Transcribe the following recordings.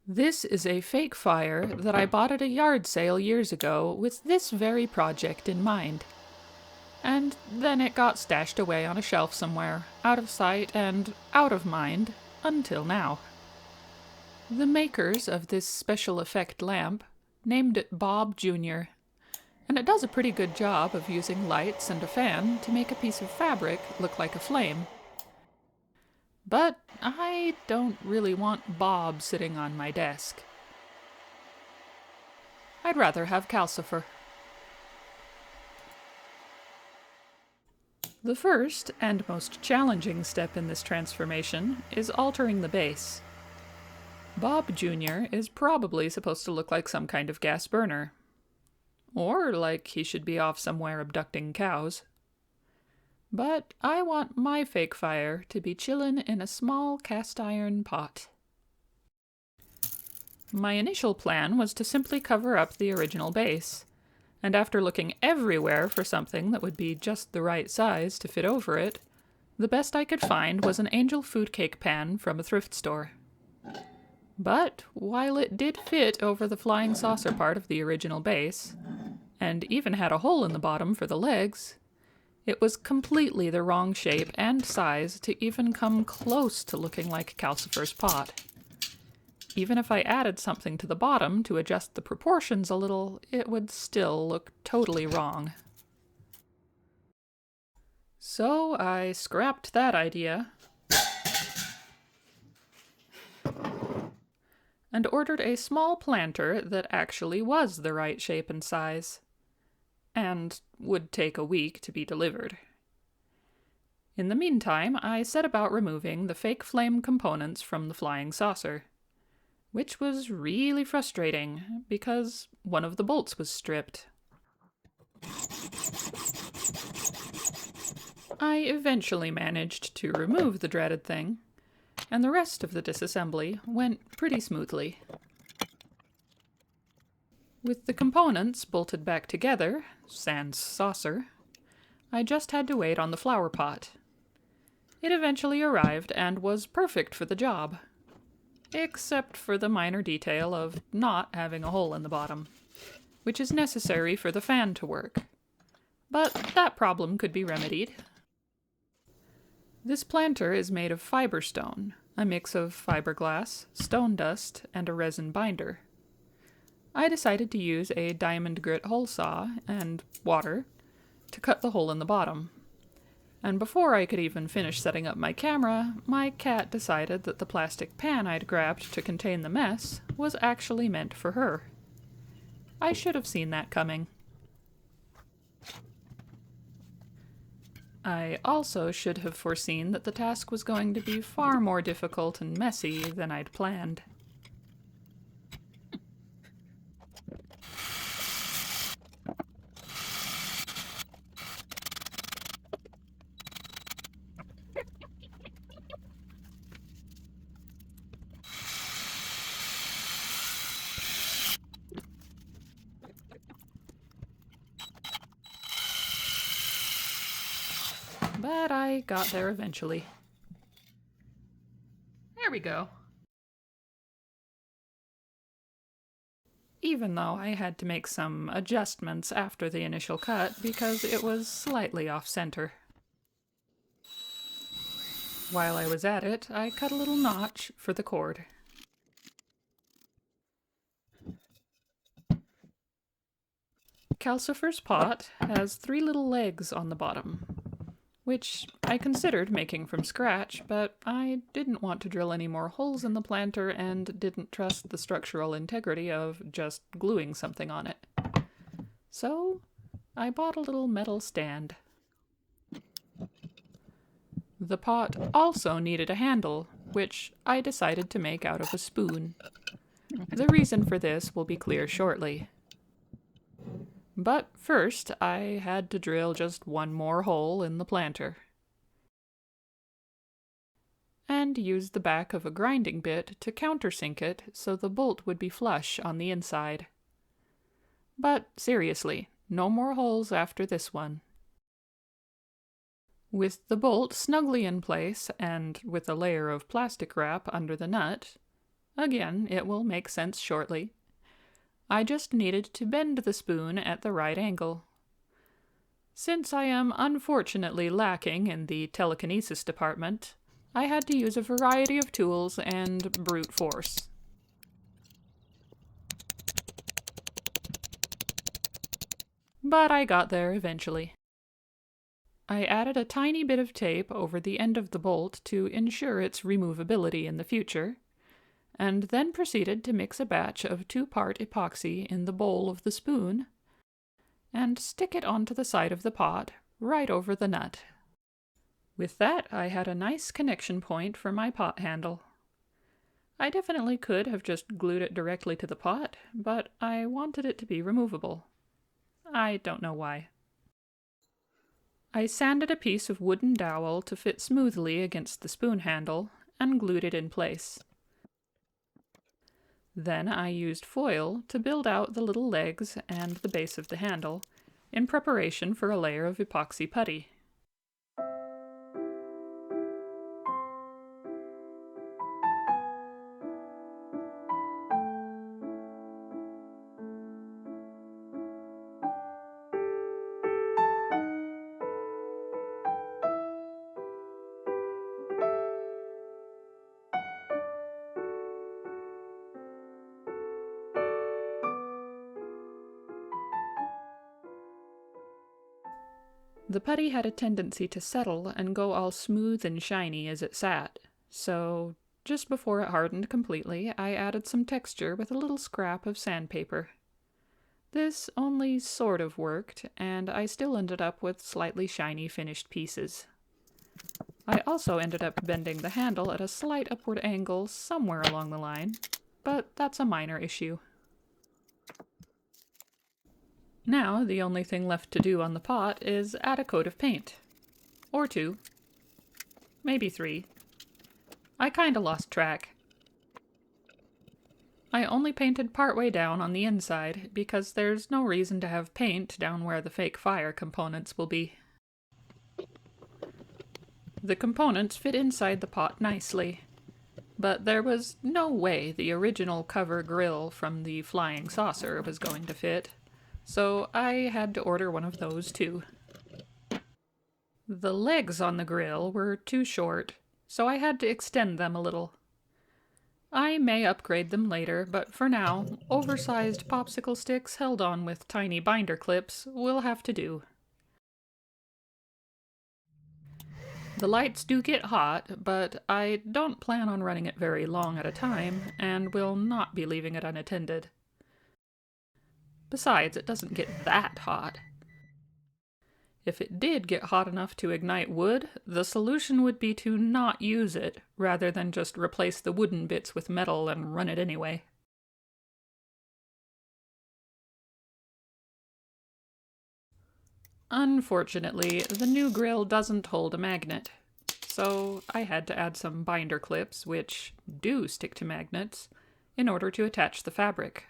This is a fake fire that I bought at a yard sale years ago with this very project in mind. And then it got stashed away on a shelf somewhere, out of sight and out of mind, until now. The makers of this special effect lamp named it Bob Jr., and it does a pretty good job of using lights and a fan to make a piece of fabric look like a flame. But I don't really want Bob sitting on my desk. I'd rather have Calcifer. The first and most challenging step in this transformation is altering the base. Bob Jr. is probably supposed to look like some kind of gas burner. Or like he should be off somewhere abducting cows. But I want my fake fire to be chillin' in a small cast iron pot. My initial plan was to simply cover up the original base, and after looking everywhere for something that would be just the right size to fit over it, the best I could find was an angel food cake pan from a thrift store. But while it did fit over the flying saucer part of the original base, and even had a hole in the bottom for the legs, it was completely the wrong shape and size to even come close to looking like Calcifer's pot. Even if I added something to the bottom to adjust the proportions a little, it would still look totally wrong. So I scrapped that idea and ordered a small planter that actually was the right shape and size, and would take a week to be delivered. In the meantime, I set about removing the fake flame components from the flying saucer, which was really frustrating because one of the bolts was stripped. I eventually managed to remove the dreaded thing, and the rest of the disassembly went pretty smoothly. With the components bolted back together, sans saucer, I just had to wait on the flower pot. It eventually arrived and was perfect for the job, except for the minor detail of not having a hole in the bottom, which is necessary for the fan to work. But that problem could be remedied. This planter is made of fiber stone, a mix of fiberglass, stone dust, and a resin binder. I decided to use a diamond grit hole saw and water to cut the hole in the bottom. And before I could even finish setting up my camera, my cat decided that the plastic pan I'd grabbed to contain the mess was actually meant for her. I should have seen that coming. I also should have foreseen that the task was going to be far more difficult and messy than I'd planned. But I got there eventually. There we go. Even though I had to make some adjustments after the initial cut because it was slightly off-center. While I was at it, I cut a little notch for the cord. Calcifer's pot has 3 little legs on the bottom, which I considered making from scratch, but I didn't want to drill any more holes in the planter and didn't trust the structural integrity of just gluing something on it. So I bought a little metal stand. The pot also needed a handle, which I decided to make out of a spoon. The reason for this will be clear shortly. But first, I had to drill just one more hole in the planter, and use the back of a grinding bit to countersink it so the bolt would be flush on the inside. But seriously, no more holes after this one. With the bolt snugly in place and with a layer of plastic wrap under the nut, Again, it will make sense shortly. I just needed to bend the spoon at the right angle. Since I am unfortunately lacking in the telekinesis department, I had to use a variety of tools and brute force. But I got there eventually. I added a tiny bit of tape over the end of the bolt to ensure its removability in the future, and then proceeded to mix a batch of 2-part epoxy in the bowl of the spoon and stick it onto the side of the pot, right over the nut. With that, I had a nice connection point for my pot handle. I definitely could have just glued it directly to the pot, but I wanted it to be removable. I don't know why. I sanded a piece of wooden dowel to fit smoothly against the spoon handle and glued it in place. Then I used foil to build out the little legs and the base of the handle, in preparation for a layer of epoxy putty. The putty had a tendency to settle and go all smooth and shiny as it sat, so just before it hardened completely, I added some texture with a little scrap of sandpaper. This only sort of worked, and I still ended up with slightly shiny finished pieces. I also ended up bending the handle at a slight upward angle somewhere along the line, but that's a minor issue. Now, the only thing left to do on the pot is add a coat of paint. Or 2. Maybe 3. I kinda lost track. I only painted partway down on the inside, because there's no reason to have paint down where the fake fire components will be. The components fit inside the pot nicely, but there was no way the original cover grill from the flying saucer was going to fit. So I had to order one of those too. The legs on the grill were too short, so I had to extend them a little. I may upgrade them later, but for now, oversized popsicle sticks held on with tiny binder clips will have to do. The lights do get hot, but I don't plan on running it very long at a time, and will not be leaving it unattended. Besides, it doesn't get that hot. If it did get hot enough to ignite wood, the solution would be to not use it, rather than just replace the wooden bits with metal and run it anyway. Unfortunately, the new grill doesn't hold a magnet, so I had to add some binder clips, which do stick to magnets, in order to attach the fabric.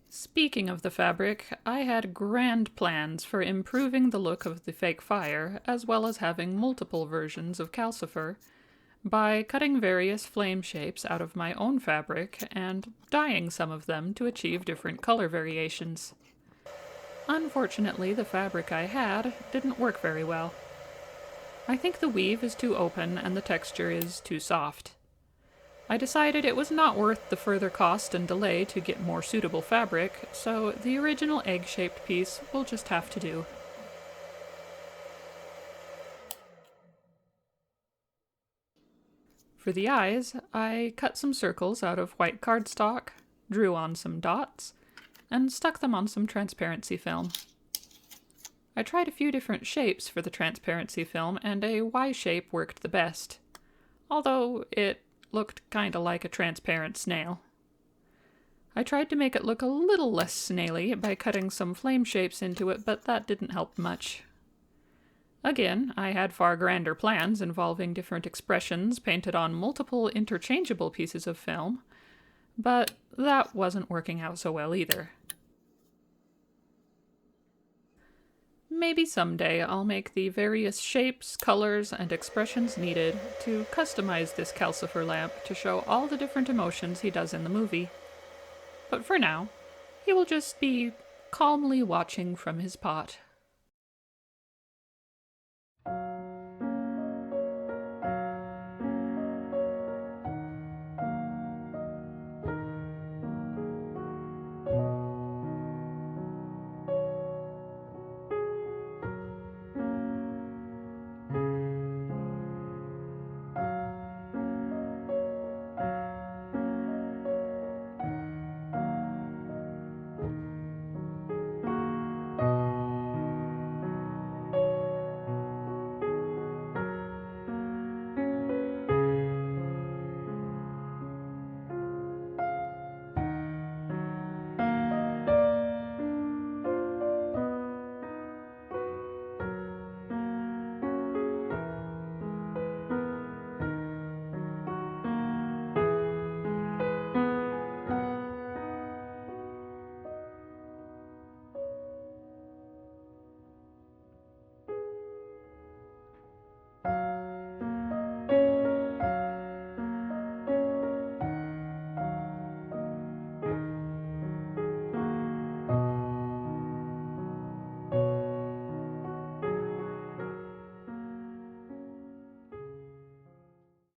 Speaking of the fabric, I had grand plans for improving the look of the fake fire, as well as having multiple versions of Calcifer, by cutting various flame shapes out of my own fabric and dyeing some of them to achieve different color variations. Unfortunately, the fabric I had didn't work very well. I think the weave is too open and the texture is too soft. I decided it was not worth the further cost and delay to get more suitable fabric, so the original egg-shaped piece will just have to do. For the eyes, I cut some circles out of white cardstock, drew on some dots, and stuck them on some transparency film. I tried a few different shapes for the transparency film, and a Y shape worked the best, although it looked kinda like a transparent snail. I tried to make it look a little less snaily by cutting some flame shapes into it, but that didn't help much. Again, I had far grander plans involving different expressions painted on multiple interchangeable pieces of film, but that wasn't working out so well either. Maybe someday I'll make the various shapes, colors, and expressions needed to customize this Calcifer lamp to show all the different emotions he does in the movie. But for now, he will just be calmly watching from his pot.